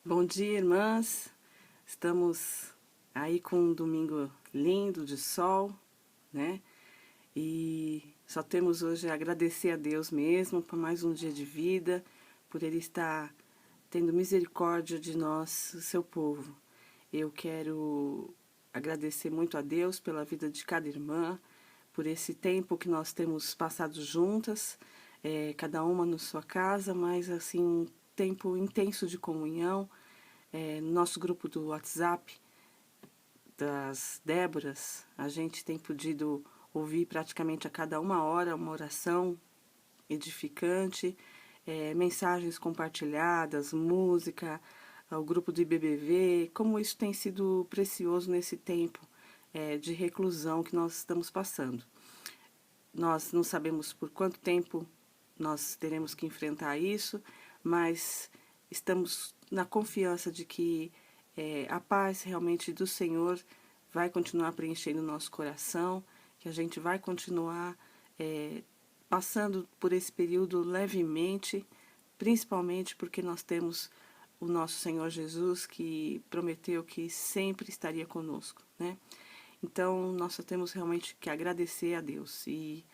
Bom dia, irmãs. Estamos aí com um domingo lindo de sol, né? E só temos hoje a agradecer a Deus mesmo por mais um dia de vida, por Ele estar tendo misericórdia de nós, o seu povo. Eu quero agradecer muito a Deus pela vida de cada irmã, por esse tempo que nós temos passado juntas, cada uma na sua casa, mas assim, um tempo intenso de comunhão. No nosso grupo do WhatsApp das Déboras, a gente tem podido ouvir praticamente a cada uma hora uma oração edificante, mensagens compartilhadas, música, o grupo do IBBV, como isso tem sido precioso nesse tempo de reclusão que nós estamos passando. Nós não sabemos por quanto tempo nós teremos que enfrentar isso, mas estamos na confiança de que a paz realmente do Senhor vai continuar preenchendo o nosso coração, que a gente vai continuar passando por esse período levemente, principalmente porque nós temos o nosso Senhor Jesus, que prometeu que sempre estaria conosco, né? Então, nós só temos realmente que agradecer a Deus. E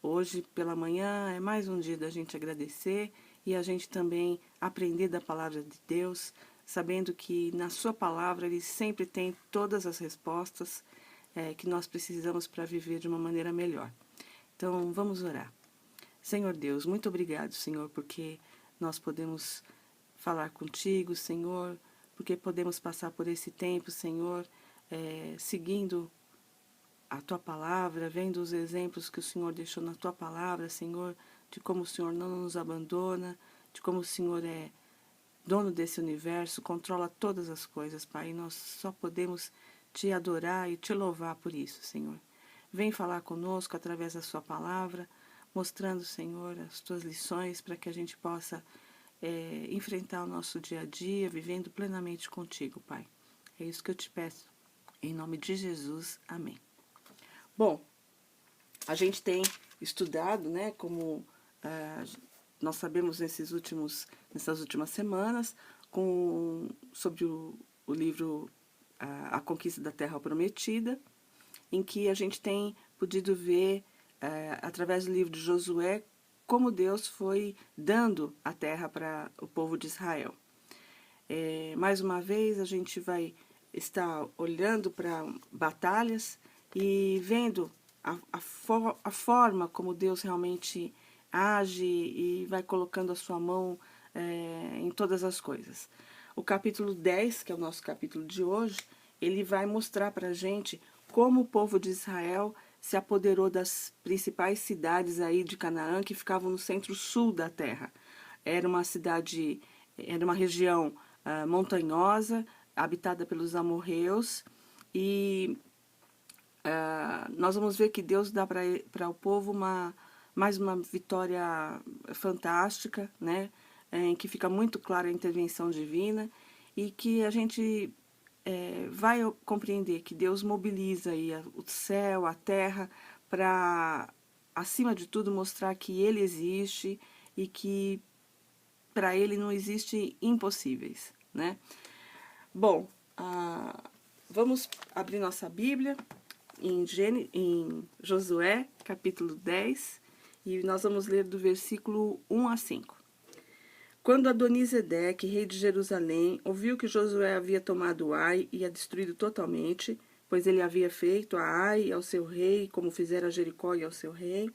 hoje, pela manhã, é mais um dia da gente agradecer e a gente também aprender da palavra de Deus, sabendo que na sua palavra Ele sempre tem todas as respostas que nós precisamos para viver de uma maneira melhor. Então, vamos orar. Senhor Deus, muito obrigado, Senhor, porque nós podemos falar contigo, Senhor, porque podemos passar por esse tempo, Senhor, seguindo a Tua palavra, vendo os exemplos que o Senhor deixou na Tua palavra, Senhor, de como o Senhor não nos abandona, de como o Senhor é dono desse universo, controla todas as coisas, Pai, e nós só podemos Te adorar e Te louvar por isso, Senhor. Vem falar conosco através da Sua palavra, mostrando, Senhor, as Tuas lições para que a gente possa enfrentar o nosso dia a dia, vivendo plenamente contigo, Pai. É isso que eu te peço. Em nome de Jesus, amém. Bom, a gente tem estudado, né, como nós sabemos nessas últimas semanas, sobre o livro A Conquista da Terra Prometida, em que a gente tem podido ver, através do livro de Josué, como Deus foi dando a terra para o povo de Israel. Mais uma vez, a gente vai estar olhando para batalhas e vendo a forma como Deus realmente age e vai colocando a sua mão em todas as coisas. O capítulo 10, que é o nosso capítulo de hoje, ele vai mostrar para a gente como o povo de Israel se apoderou das principais cidades aí de Canaã, que ficavam no centro-sul da terra. Era uma cidade, era uma região montanhosa, habitada pelos amorreus, e nós vamos ver que Deus dá para o povo mais uma vitória fantástica, né? Em que fica muito clara a intervenção divina e que a gente vai compreender que Deus mobiliza aí o céu, a terra, para, acima de tudo, mostrar que Ele existe e que para Ele não existe impossíveis, né? Bom, vamos abrir nossa Bíblia em Josué, capítulo 10, e nós vamos ler do versículo 1 a 5. Quando Adonisedeque, rei de Jerusalém, ouviu que Josué havia tomado Ai e a destruído totalmente, pois ele havia feito a Ai e ao seu rei, como fizera a Jericó e ao seu rei,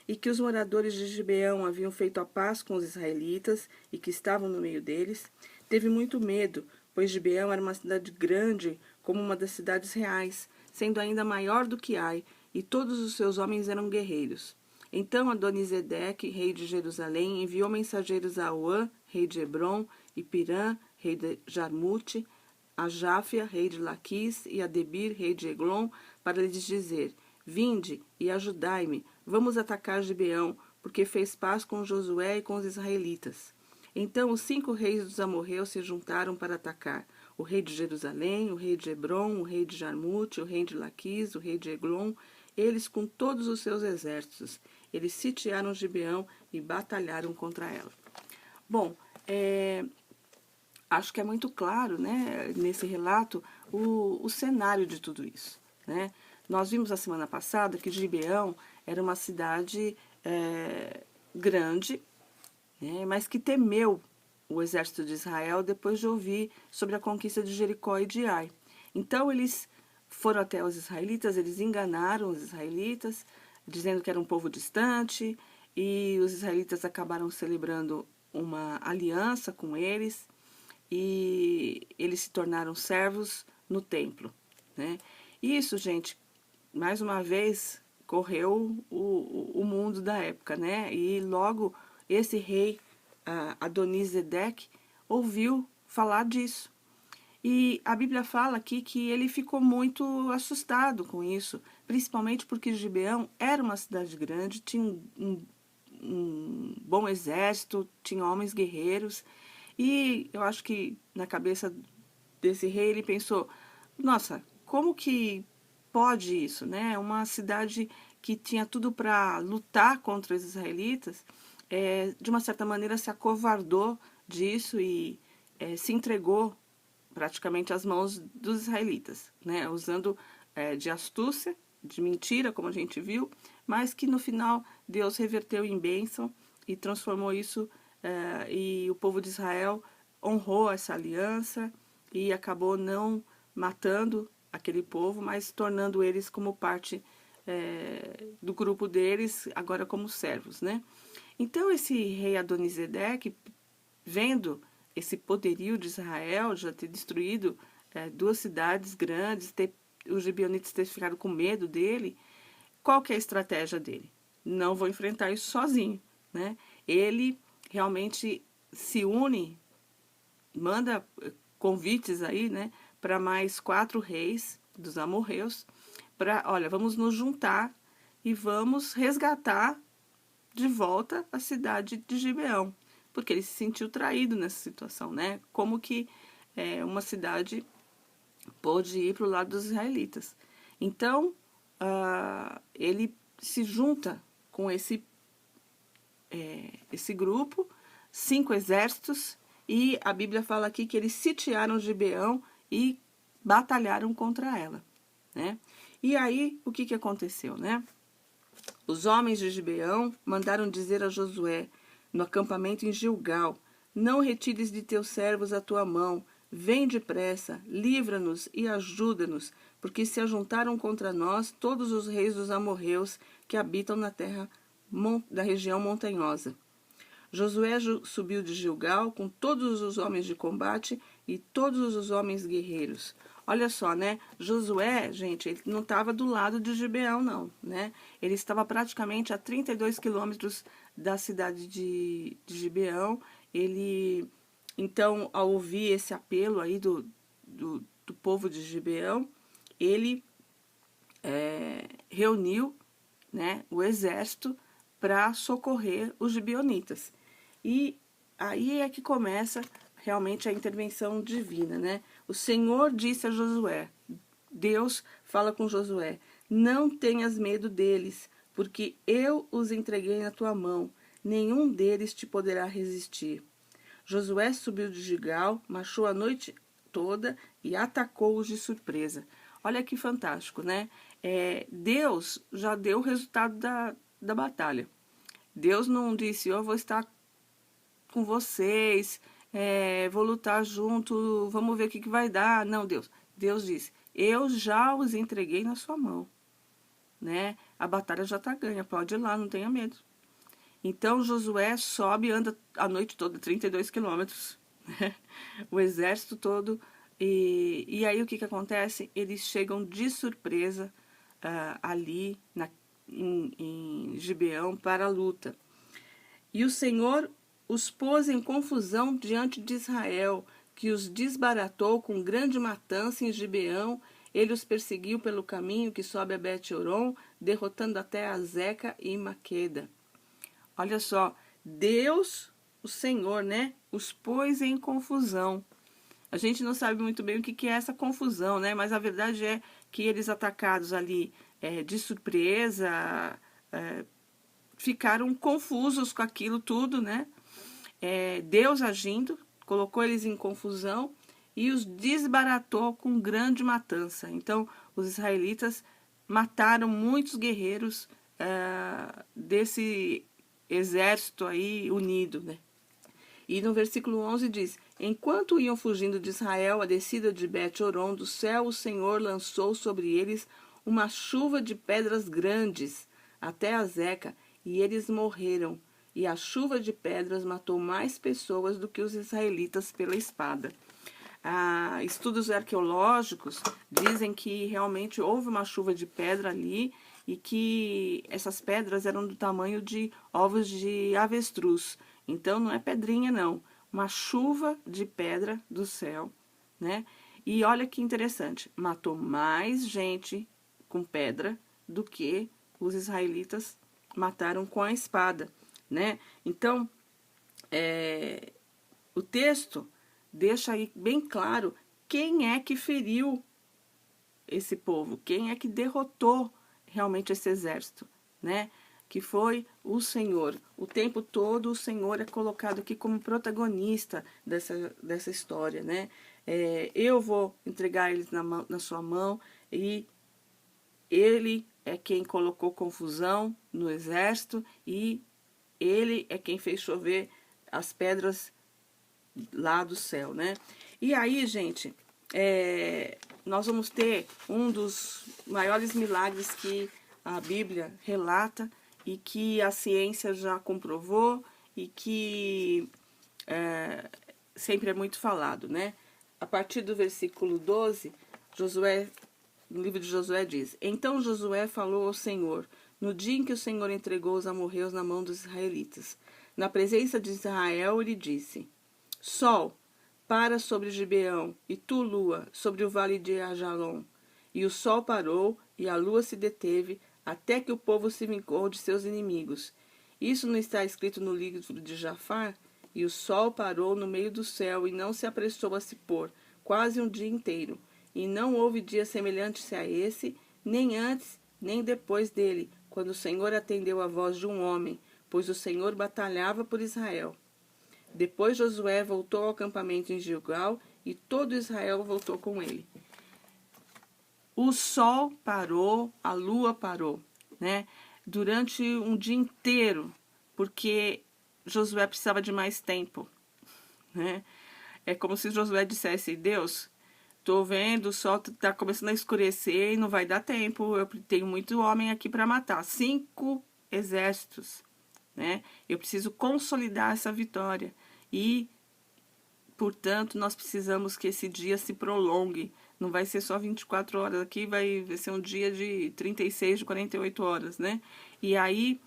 e que os moradores de Gibeão haviam feito a paz com os israelitas e que estavam no meio deles, teve muito medo, pois Gibeão era uma cidade grande, como uma das cidades reais, sendo ainda maior do que Ai, e todos os seus homens eram guerreiros. Então Adonisedeque, rei de Jerusalém, enviou mensageiros a Uã, rei de Hebron, e Pirã, rei de Jarmute, a Jáfia, rei de Laquis, e a Debir, rei de Eglon, para lhes dizer: Vinde e ajudai-me, vamos atacar Gibeão, porque fez paz com Josué e com os israelitas. Então os 5 reis dos amorreus se juntaram para atacar: o rei de Jerusalém, o rei de Hebron, o rei de Jarmute, o rei de Laquis, o rei de Eglon, eles com todos os seus exércitos. Eles sitiaram Gibeão e batalharam contra ela. Bom, acho que é muito claro, né, nesse relato, o cenário de tudo isso, né? Nós vimos a semana passada que Gibeão era uma cidade grande, né, mas que temeu o exército de Israel depois de ouvir sobre a conquista de Jericó e de Ai. Então eles foram até os israelitas, eles enganaram os israelitas, dizendo que era um povo distante, e os israelitas acabaram celebrando uma aliança com eles, e eles se tornaram servos no templo, né? Isso, gente, mais uma vez correu o mundo da época, né? E logo esse rei Adonisedeque ouviu falar disso. E a Bíblia fala aqui que ele ficou muito assustado com isso, principalmente porque Gibeão era uma cidade grande, tinha um bom exército, tinha homens guerreiros, e eu acho que na cabeça desse rei ele pensou, nossa, como que pode isso, né? Uma cidade que tinha tudo para lutar contra os israelitas, de uma certa maneira se acovardou disso e se entregou praticamente às mãos dos israelitas, né? Usando de astúcia, de mentira, como a gente viu, mas que no final Deus reverteu em bênção e transformou isso, e o povo de Israel honrou essa aliança e acabou não matando aquele povo, mas tornando eles como parte do grupo deles, agora como servos, né? Então esse rei Adonisedeque, vendo esse poderio de Israel, já ter destruído duas cidades grandes, os gibeonitas ter ficado com medo dele, qual que é a estratégia dele? Não vou enfrentar isso sozinho, né? Ele realmente se une, manda convites aí, né, para mais 4 reis dos amorreus, para, olha, vamos nos juntar e vamos resgatar de volta a cidade de Gibeão, porque ele se sentiu traído nessa situação, né? Como que uma cidade pôde ir para o lado dos israelitas. Então, ele se junta com esse grupo, 5 exércitos, e a Bíblia fala aqui que eles sitiaram Gibeão e batalharam contra ela, né? E aí, o que aconteceu, né? Os homens de Gibeão mandaram dizer a Josué, no acampamento em Gilgal, não retires de teus servos a tua mão, vem depressa, livra-nos e ajuda-nos, porque se ajuntaram contra nós todos os reis dos amorreus que habitam na terra da região montanhosa. Josué subiu de Gilgal com todos os homens de combate e todos os homens guerreiros. Olha só, né? Josué, gente, ele não estava do lado de Gibeão, não, né? Ele estava praticamente a 32 quilômetros da cidade de Gibeão. Ele, então, ao ouvir esse apelo aí do povo de Gibeão, ele reuniu, né, o exército para socorrer os gibeonitas. E aí é que começa realmente a intervenção divina, né? O Senhor disse a Josué, Deus fala com Josué, não tenhas medo deles, porque eu os entreguei na tua mão, nenhum deles te poderá resistir. Josué subiu de Gilgal, marchou a noite toda e atacou-os de surpresa. Olha que fantástico, né? Deus já deu o resultado da batalha. Deus não disse, eu vou estar com vocês, vou lutar junto, vamos ver o que vai dar. Não, Deus disse, eu já os entreguei na sua mão, né? A batalha já está ganha, pode ir lá, não tenha medo. Então Josué sobe e anda a noite toda, 32 quilômetros, né? O exército todo. E aí o que acontece? Eles chegam de surpresa ali em Gibeão para a luta. E o Senhor os pôs em confusão diante de Israel, que os desbaratou com grande matança em Gibeão. Ele os perseguiu pelo caminho que sobe a Bet-Horon, derrotando até Azeca e Maqueda. Olha só, Deus, o Senhor, né, os pôs em confusão. A gente não sabe muito bem o que é essa confusão, né? Mas a verdade é que eles atacados ali de surpresa, ficaram confusos com aquilo tudo, né? Deus agindo, colocou eles em confusão e os desbaratou com grande matança. Então, os israelitas mataram muitos guerreiros desse exército aí unido, né? E no versículo 11 diz: enquanto iam fugindo de Israel a descida de Bet-Horon, do céu o Senhor lançou sobre eles uma chuva de pedras grandes até a Zeca, e eles morreram. E a chuva de pedras matou mais pessoas do que os israelitas pela espada. Estudos arqueológicos dizem que realmente houve uma chuva de pedra ali e que essas pedras eram do tamanho de ovos de avestruz. Então não é pedrinha não, uma chuva de pedra do céu, né? E olha que interessante, matou mais gente com pedra do que os israelitas mataram com a espada, né? Então, o texto deixa aí bem claro quem é que feriu esse povo, quem é que derrotou realmente esse exército, né? Que foi o Senhor. O tempo todo o Senhor é colocado aqui como protagonista dessa história, né? Eu vou entregar eles na sua mão e ele é quem colocou confusão no exército e ele é quem fez chover as pedras lá do céu, né? E aí, gente, nós vamos ter um dos maiores milagres que a Bíblia relata e que a ciência já comprovou e que sempre é muito falado, né? A partir do versículo 12, no livro de Josué diz: então Josué falou ao Senhor, no dia em que o Senhor entregou os amorreus na mão dos israelitas. Na presença de Israel, ele disse: Sol, para sobre Gibeão, e tu, lua, sobre o vale de Ajalon. E o sol parou, e a lua se deteve, até que o povo se vingou de seus inimigos. Isso não está escrito no livro de Jafar? E o sol parou no meio do céu, e não se apressou a se pôr, quase um dia inteiro. E não houve dia semelhante a esse, nem antes, nem depois dele, quando o Senhor atendeu a voz de um homem, pois o Senhor batalhava por Israel. Depois Josué voltou ao acampamento em Gilgal e todo Israel voltou com ele. O sol parou, a lua parou, né? Durante um dia inteiro, porque Josué precisava de mais tempo, né? É como se Josué dissesse: Deus, tô vendo, o sol tá começando a escurecer e não vai dar tempo, eu tenho muito homem aqui para matar, 5 exércitos, né? Eu preciso consolidar essa vitória e, portanto, nós precisamos que esse dia se prolongue. Não vai ser só 24 horas aqui, vai ser um dia de 36, de 48 horas, né? E aí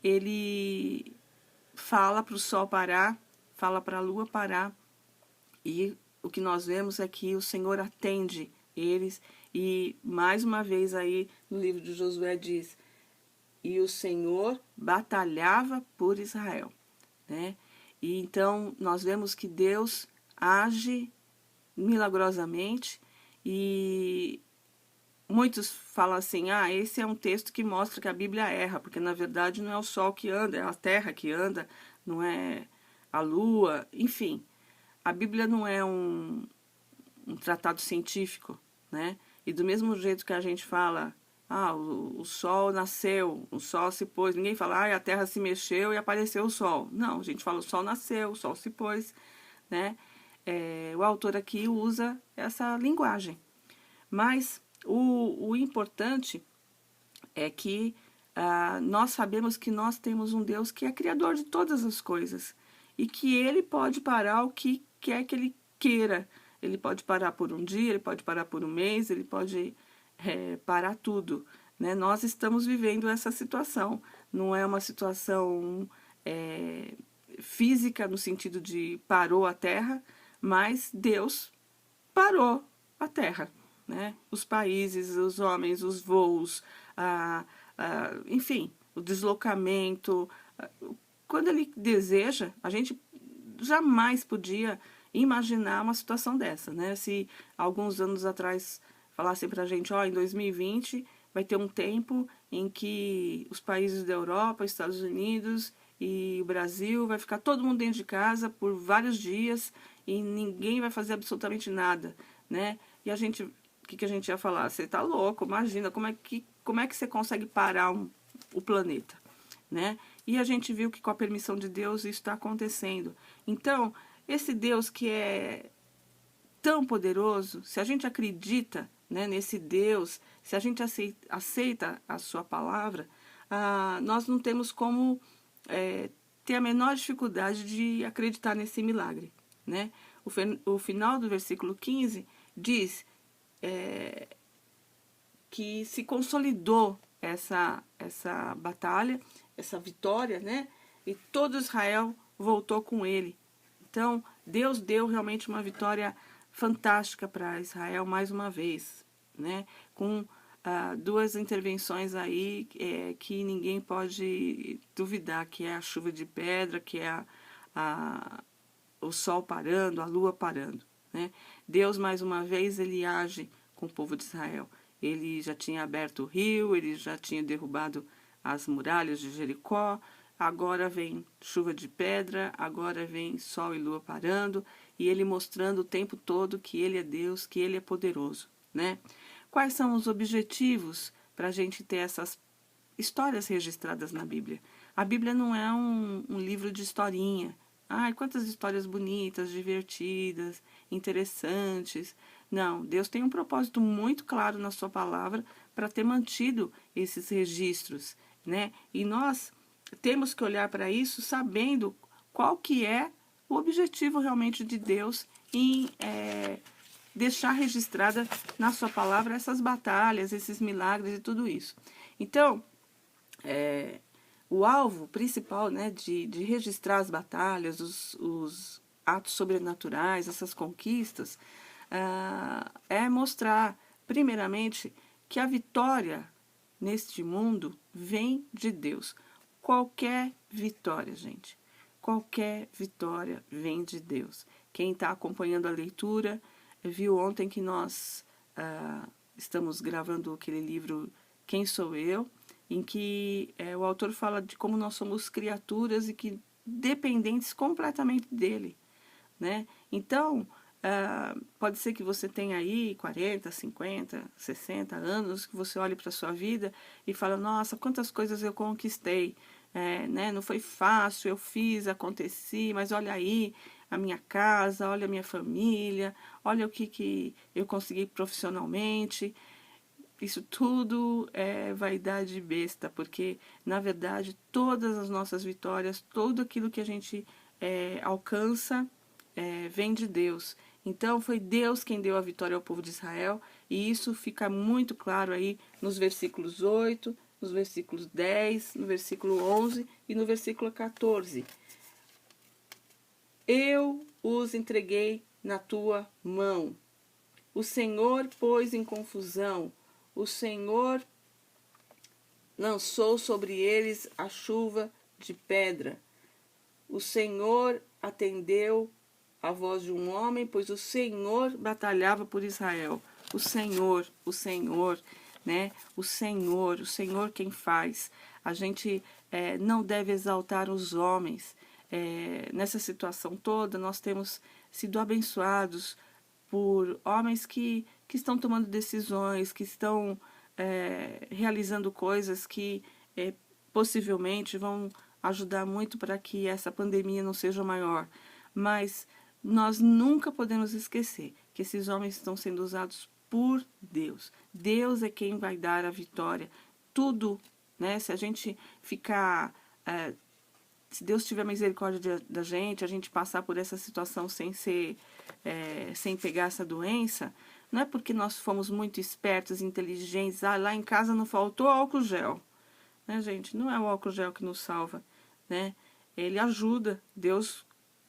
ele fala para o sol parar, fala para a lua parar, e o que nós vemos é que o Senhor atende eles, e mais uma vez aí no livro de Josué diz: e o Senhor batalhava por Israel, né? E então nós vemos que Deus age milagrosamente, e muitos falam assim: esse é um texto que mostra que a Bíblia erra, porque na verdade não é o sol que anda, é a terra que anda, não é a lua, enfim. A Bíblia não é um tratado científico, né? E do mesmo jeito que a gente fala: o sol nasceu, o sol se pôs. Ninguém fala: a terra se mexeu e apareceu o sol. Não, a gente fala: o sol nasceu, o sol se pôs, né? O autor aqui usa essa linguagem. Mas o importante é que nós sabemos que nós temos um Deus que é criador de todas as coisas e que ele pode parar o que quer que ele queira. Ele pode parar por um dia, ele pode parar por um mês, ele pode parar tudo, né? Nós estamos vivendo essa situação. Não é uma situação física no sentido de parou a Terra, mas Deus parou a Terra, né? Os países, os homens, os voos, enfim, o deslocamento. Quando ele deseja, a gente jamais podia imaginar uma situação dessa, né? Se alguns anos atrás falassem pra gente: em 2020 vai ter um tempo em que os países da Europa, Estados Unidos e o Brasil vai ficar todo mundo dentro de casa por vários dias e ninguém vai fazer absolutamente nada, né? E o que a gente ia falar? Você tá louco, imagina, como é que você consegue parar o planeta, né? E a gente viu que com a permissão de Deus isso está acontecendo. Então, esse Deus que é tão poderoso, se a gente acredita, né, nesse Deus, se a gente aceita a sua palavra, nós não temos como ter a menor dificuldade de acreditar nesse milagre, né? O final do versículo 15 diz que se consolidou essa batalha, essa vitória, né? E todo Israel voltou com ele. Então, Deus deu realmente uma vitória fantástica para Israel mais uma vez, né? Com duas intervenções aí que ninguém pode duvidar, que é a chuva de pedra, que é o sol parando, a lua parando, né? Deus, mais uma vez, ele age com o povo de Israel. Ele já tinha aberto o rio, ele já tinha derrubado as muralhas de Jericó, agora vem chuva de pedra, agora vem sol e lua parando, e ele mostrando o tempo todo que ele é Deus, que ele é poderoso, né? Quais são os objetivos para a gente ter essas histórias registradas na Bíblia? A Bíblia não é um livro de historinha. Ai, quantas histórias bonitas, divertidas, interessantes. Não, Deus tem um propósito muito claro na sua palavra para ter mantido esses registros, né? E nós temos que olhar para isso sabendo qual que é o objetivo realmente de Deus em deixar registrada na sua palavra essas batalhas, esses milagres e tudo isso. Então, o alvo principal, né, de registrar as batalhas, os atos sobrenaturais, essas conquistas, é mostrar, primeiramente, que a vitória neste mundo vem de Deus. Qualquer vitória, gente, qualquer vitória vem de Deus. Quem está acompanhando a leitura viu ontem que nós estamos gravando aquele livro Quem Sou Eu?, em que o autor fala de como nós somos criaturas e que dependentes completamente dele, né? Então, pode ser que você tenha aí 40, 50, 60 anos, que você olhe para a sua vida e fala, nossa, quantas coisas eu conquistei, né? Não foi fácil, eu fiz, aconteci, mas olha aí a minha casa, olha a minha família, olha o que eu consegui profissionalmente. Isso tudo é vaidade besta, porque, na verdade, todas as nossas vitórias, tudo aquilo que a gente alcança, vem de Deus. Então, foi Deus quem deu a vitória ao povo de Israel, e isso fica muito claro aí nos versículos 8, nos versículos 10, no versículo 11 e no versículo 14. Eu os entreguei na tua mão. O Senhor pôs em confusão. O Senhor lançou sobre eles a chuva de pedra. O Senhor atendeu a voz de um homem, pois o Senhor batalhava por Israel. O Senhor, né? O Senhor quem faz. A gente não deve exaltar os homens. Nessa situação toda, nós temos sido abençoados por homens que estão tomando decisões, que estão realizando coisas que possivelmente vão ajudar muito para que essa pandemia não seja maior. Mas nós nunca podemos esquecer que esses homens estão sendo usados por Deus. Deus é quem vai dar a vitória. Tudo, né? Se a gente ficar... se Deus tiver misericórdia da gente, a gente passar por essa situação sem pegar essa doença, não é porque nós fomos muito espertos, inteligentes, lá em casa não faltou álcool gel, né, gente? Não é o álcool gel que nos salva, né? Ele ajuda, Deus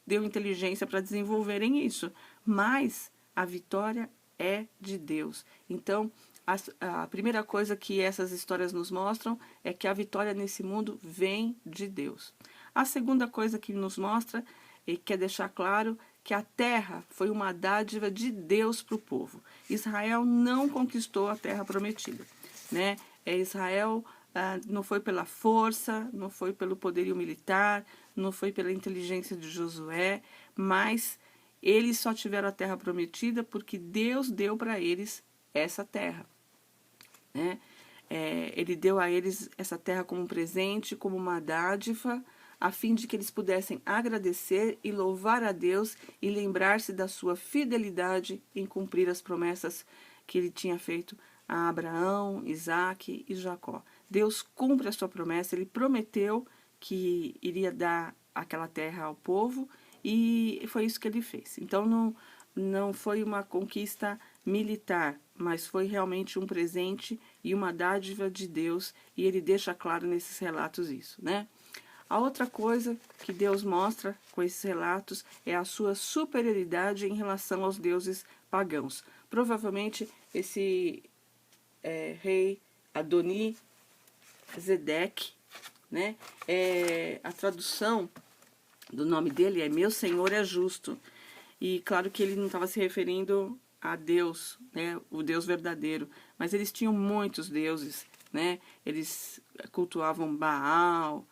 deu inteligência para desenvolverem isso, mas a vitória é de Deus. Então, a primeira coisa que essas histórias nos mostram é que a vitória nesse mundo vem de Deus. A segunda coisa que nos mostra e quer deixar claro que a terra foi uma dádiva de Deus para o povo. Israel não conquistou a terra prometida, né? Israel não foi pela força, não foi pelo poderio militar, não foi pela inteligência de Josué, mas eles só tiveram a terra prometida porque Deus deu para eles essa terra, né? Ele deu a eles essa terra como um presente, como uma dádiva, a fim de que eles pudessem agradecer e louvar a Deus e lembrar-se da sua fidelidade em cumprir as promessas que ele tinha feito a Abraão, Isaque e Jacó. Deus cumpre a sua promessa, ele prometeu que iria dar aquela terra ao povo e foi isso que ele fez. Então não foi uma conquista militar, mas foi realmente um presente e uma dádiva de Deus, e ele deixa claro nesses relatos isso, né? A outra coisa que Deus mostra com esses relatos é a sua superioridade em relação aos deuses pagãos. Provavelmente esse rei Adoni-Zedeque, né? A tradução do nome dele é Meu Senhor é Justo. E claro que ele não estava se referindo a Deus, né, o Deus verdadeiro, mas eles tinham muitos deuses, né? Eles cultuavam Baal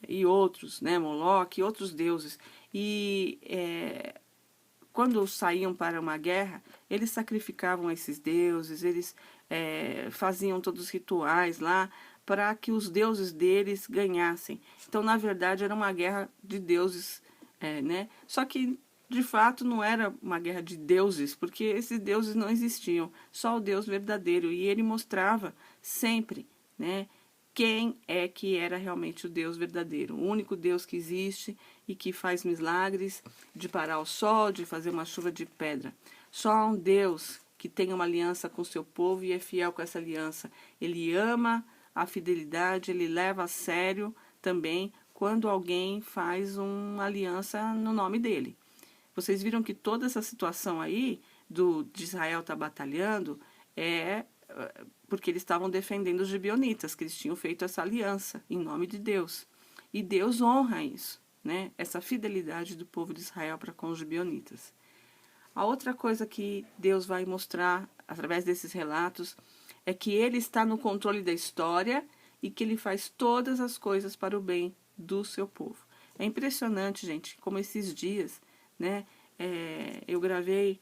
e outros, né, Moloque e outros deuses. E quando saíam para uma guerra, eles sacrificavam esses deuses, eles faziam todos os rituais lá para que os deuses deles ganhassem. Então, na verdade, era uma guerra de deuses, né? Só que de fato não era uma guerra de deuses, porque esses deuses não existiam, só o Deus verdadeiro, e ele mostrava sempre, né, quem é que era realmente o Deus verdadeiro, o único Deus que existe e que faz milagres de parar o sol, de fazer uma chuva de pedra. Só há um Deus que tem uma aliança com o seu povo e é fiel com essa aliança. Ele ama a fidelidade, ele leva a sério também quando alguém faz uma aliança no nome dele. Vocês viram que toda essa situação aí de Israel estar batalhando é porque eles estavam defendendo os gibeonitas, que eles tinham feito essa aliança em nome de Deus. E Deus honra isso, né? Essa fidelidade do povo de Israel para com os gibeonitas. A outra coisa que Deus vai mostrar através desses relatos é que ele está no controle da história e que ele faz todas as coisas para o bem do seu povo. É impressionante, gente, como esses dias, né? Eu gravei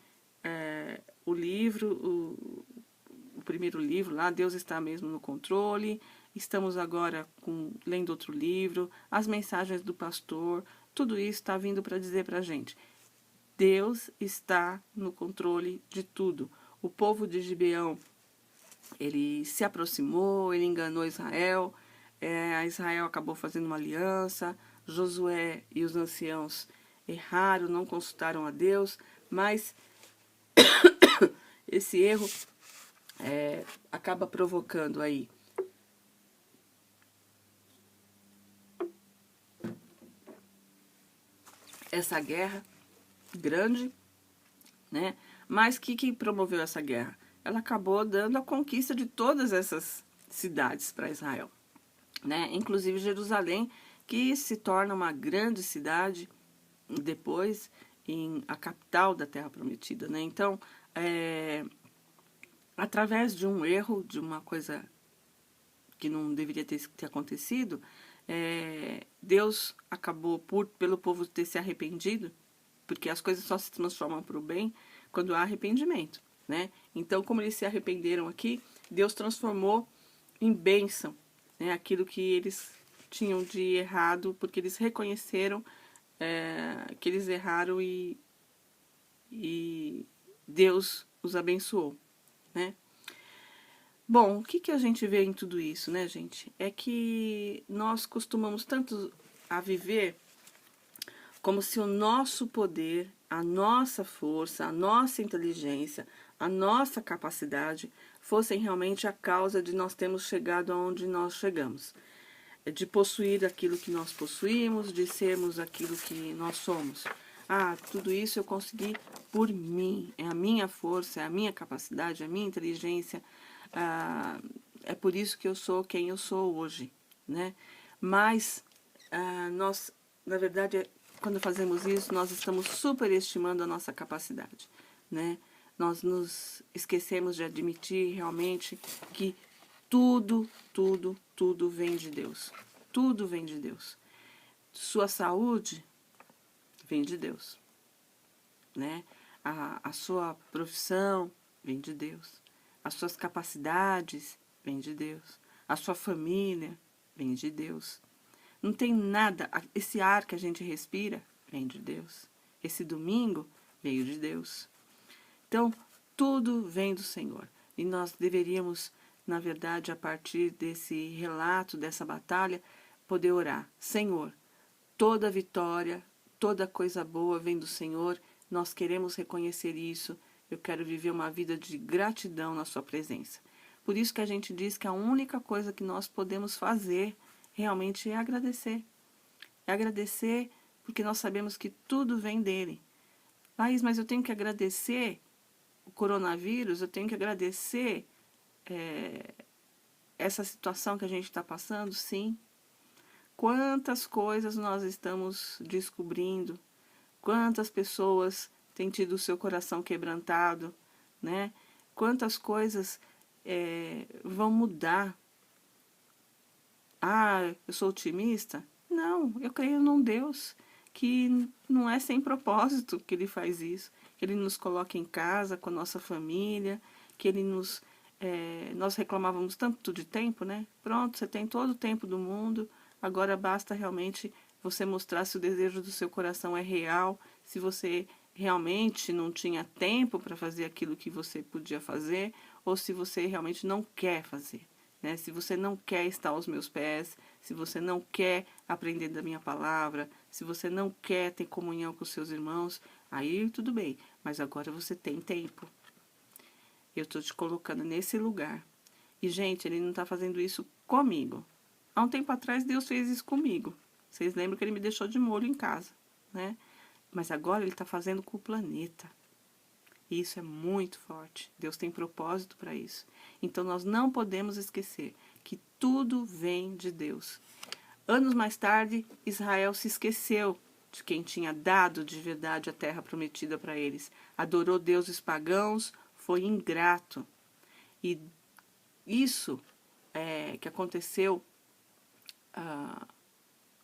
o livro, o primeiro livro lá, Deus está mesmo no controle. Estamos agora lendo outro livro, as mensagens do pastor, tudo isso está vindo para dizer para a gente: Deus está no controle de tudo. O povo de Gibeão, ele se aproximou, ele enganou Israel, Israel acabou fazendo uma aliança, Josué e os anciãos erraram, não consultaram a Deus, mas esse erro acaba provocando aí essa guerra grande, né? Mas que promoveu essa guerra? Ela acabou dando a conquista de todas essas cidades para Israel, né? Inclusive Jerusalém, que se torna uma grande cidade depois, a capital da Terra Prometida, né? Então, através de um erro, de uma coisa que não deveria ter acontecido, Deus acabou, pelo povo ter se arrependido, porque as coisas só se transformam para o bem quando há arrependimento, né? Então, como eles se arrependeram aqui, Deus transformou em bênção, né, aquilo que eles tinham de errado, porque eles reconheceram que eles erraram e Deus os abençoou, né? Bom, o que a gente vê em tudo isso, né, gente? É que nós costumamos tanto a viver como se o nosso poder, a nossa força, a nossa inteligência, a nossa capacidade fossem realmente a causa de nós termos chegado aonde nós chegamos. De possuir aquilo que nós possuímos, de sermos aquilo que nós somos. Tudo isso eu consegui por mim, é a minha força, é a minha capacidade, é a minha inteligência, é por isso que eu sou quem eu sou hoje, né? Mas nós, na verdade, quando fazemos isso, nós estamos superestimando a nossa capacidade, né? Nós nos esquecemos de admitir realmente que tudo vem de Deus. Tudo vem de Deus. Sua saúde vem de Deus. né? A sua profissão vem de Deus. As suas capacidades vem de Deus. A sua família vem de Deus. Não tem nada, esse ar que a gente respira vem de Deus. Esse domingo veio de Deus. Então, tudo vem do Senhor. E nós deveríamos, na verdade, a partir desse relato, dessa batalha, poder orar. Senhor, toda vitória, toda coisa boa vem do Senhor. Nós queremos reconhecer isso. Eu quero viver uma vida de gratidão na sua presença. Por isso que a gente diz que a única coisa que nós podemos fazer realmente é agradecer. É agradecer porque nós sabemos que tudo vem dele. Laís, mas eu tenho que agradecer o coronavírus, eu tenho que agradecer essa situação que a gente está passando? Sim. Quantas coisas nós estamos descobrindo, quantas pessoas têm tido o seu coração quebrantado, né? Quantas coisas vão mudar. Ah, eu sou otimista? Não, eu creio num Deus que não é sem propósito que Ele faz isso, que Ele nos coloca em casa com a nossa família, que Ele nos... nós reclamávamos tanto de tempo, né? Pronto, você tem todo o tempo do mundo, agora basta realmente você mostrar se o desejo do seu coração é real, se você realmente não tinha tempo para fazer aquilo que você podia fazer, ou se você realmente não quer fazer. Né? Se você não quer estar aos meus pés, se você não quer aprender da minha palavra, se você não quer ter comunhão com os seus irmãos, aí tudo bem, mas agora você tem tempo. Eu estou te colocando nesse lugar. E, gente, Ele não está fazendo isso comigo. Há um tempo atrás, Deus fez isso comigo. Vocês lembram que Ele me deixou de molho em casa, né? Mas agora Ele está fazendo com o planeta. E isso é muito forte. Deus tem propósito para isso. Então, nós não podemos esquecer que tudo vem de Deus. Anos mais tarde, Israel se esqueceu de quem tinha dado de verdade a terra prometida para eles. Adorou deuses pagãos, foi ingrato. E isso que aconteceu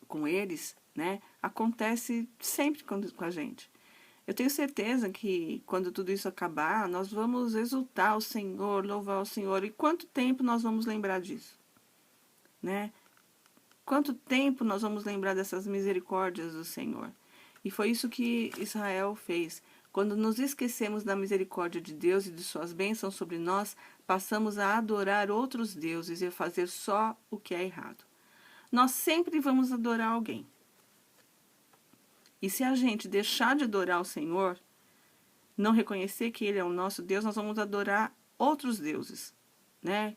com eles, né, acontece sempre com a gente. Eu tenho certeza que quando tudo isso acabar, nós vamos exultar o Senhor, louvar o Senhor. E quanto tempo nós vamos lembrar disso? Né? Quanto tempo nós vamos lembrar dessas misericórdias do Senhor? E foi isso que Israel fez. Quando nos esquecemos da misericórdia de Deus e de suas bênçãos sobre nós, passamos a adorar outros deuses e a fazer só o que é errado. Nós sempre vamos adorar alguém. E se a gente deixar de adorar o Senhor, não reconhecer que Ele é o nosso Deus, nós vamos adorar outros deuses, né?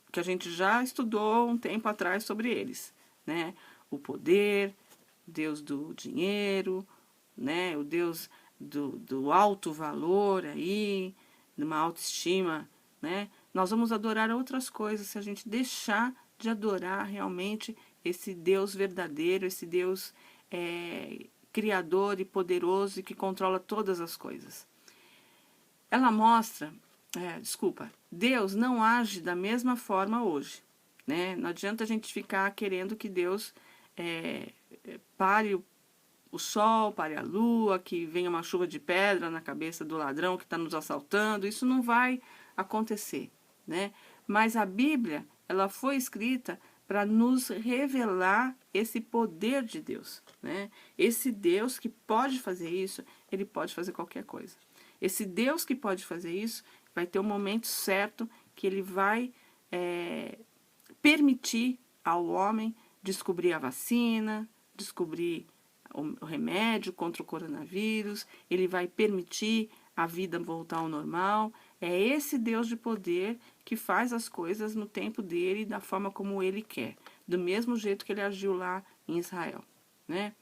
Que a gente já estudou um tempo atrás sobre eles, né? O poder, Deus do dinheiro, né? O Deus do alto valor aí, de uma autoestima, né? Nós vamos adorar outras coisas se a gente deixar de adorar realmente esse Deus verdadeiro, esse Deus criador e poderoso e que controla todas as coisas. Ela mostra, Deus não age da mesma forma hoje, né? Não adianta a gente ficar querendo que Deus pare o sol, pare a lua, que venha uma chuva de pedra na cabeça do ladrão que está nos assaltando. Isso não vai acontecer, né? Mas a Bíblia, ela foi escrita para nos revelar esse poder de Deus, né? Esse Deus que pode fazer isso, Ele pode fazer qualquer coisa. Esse Deus que pode fazer isso, vai ter um momento certo que Ele vai permitir ao homem descobrir a vacina, descobrir o remédio contra o coronavírus, Ele vai permitir a vida voltar ao normal. É esse Deus de poder que faz as coisas no tempo dele, da forma como Ele quer, do mesmo jeito que Ele agiu lá em Israel, né?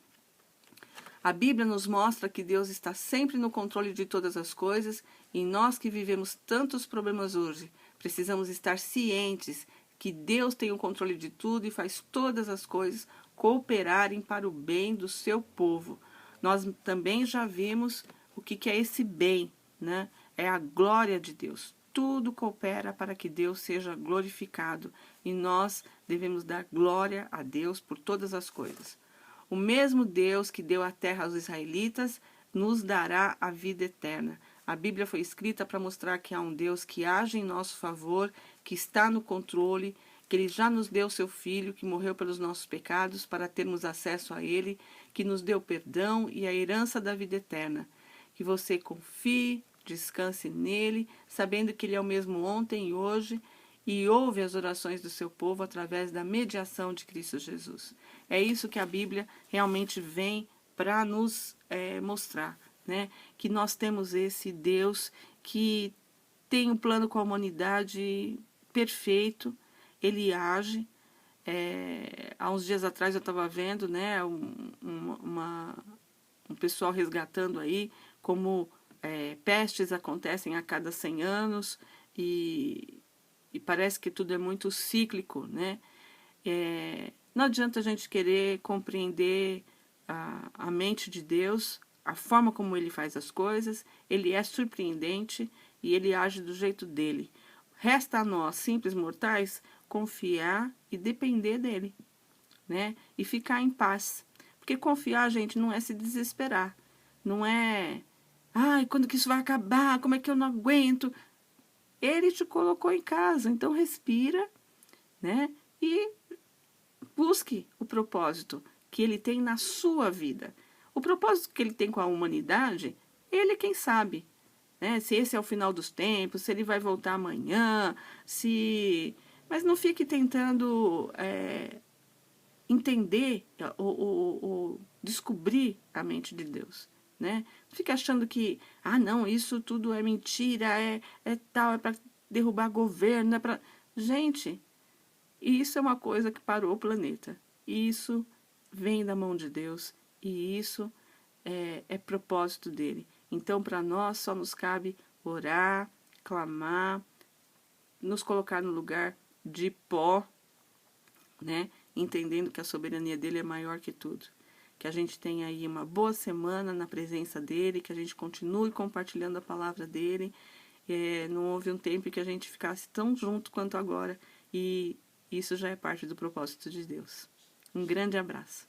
A Bíblia nos mostra que Deus está sempre no controle de todas as coisas e nós que vivemos tantos problemas hoje, precisamos estar cientes que Deus tem o controle de tudo e faz todas as coisas cooperarem para o bem do seu povo. Nós também já vimos o que é esse bem, né? É a glória de Deus. Tudo coopera para que Deus seja glorificado e nós devemos dar glória a Deus por todas as coisas. O mesmo Deus que deu a terra aos israelitas nos dará a vida eterna. A Bíblia foi escrita para mostrar que há um Deus que age em nosso favor, que está no controle, que Ele já nos deu seu Filho, que morreu pelos nossos pecados para termos acesso a Ele, que nos deu perdão e a herança da vida eterna. Que você confie, descanse nele, sabendo que Ele é o mesmo ontem e hoje, e ouve as orações do seu povo através da mediação de Cristo Jesus. É isso que a Bíblia realmente vem para nos mostrar, né? Que nós temos esse Deus que tem um plano com a humanidade perfeito, Ele age. Há uns dias atrás eu estava vendo, né, um pessoal resgatando aí como pestes acontecem a cada 100 anos e parece que tudo é muito cíclico, né? Não adianta a gente querer compreender a mente de Deus, a forma como Ele faz as coisas. Ele é surpreendente e Ele age do jeito dele. Resta a nós, simples mortais, confiar e depender dele, né? E ficar em paz. Porque confiar, gente, não é se desesperar. Não é, ai, quando que isso vai acabar? Como é que eu não aguento? Ele te colocou em casa, então respira, né? E busque o propósito que Ele tem na sua vida. O propósito que Ele tem com a humanidade, Ele quem sabe, né? Se esse é o final dos tempos, se Ele vai voltar amanhã, se... Mas não fique tentando entender ou descobrir a mente de Deus, né? Não fique achando que, não, isso tudo é mentira, é tal, é para derrubar governo, é para... Gente, isso é uma coisa que parou o planeta. Isso vem da mão de Deus e isso é propósito dele. Então, para nós, só nos cabe orar, clamar, nos colocar no lugar de pó, né? Entendendo que a soberania dele é maior que tudo. Que a gente tenha aí uma boa semana na presença dele, que a gente continue compartilhando a palavra dele. Não houve um tempo que a gente ficasse tão junto quanto agora, e isso já é parte do propósito de Deus. Um grande abraço.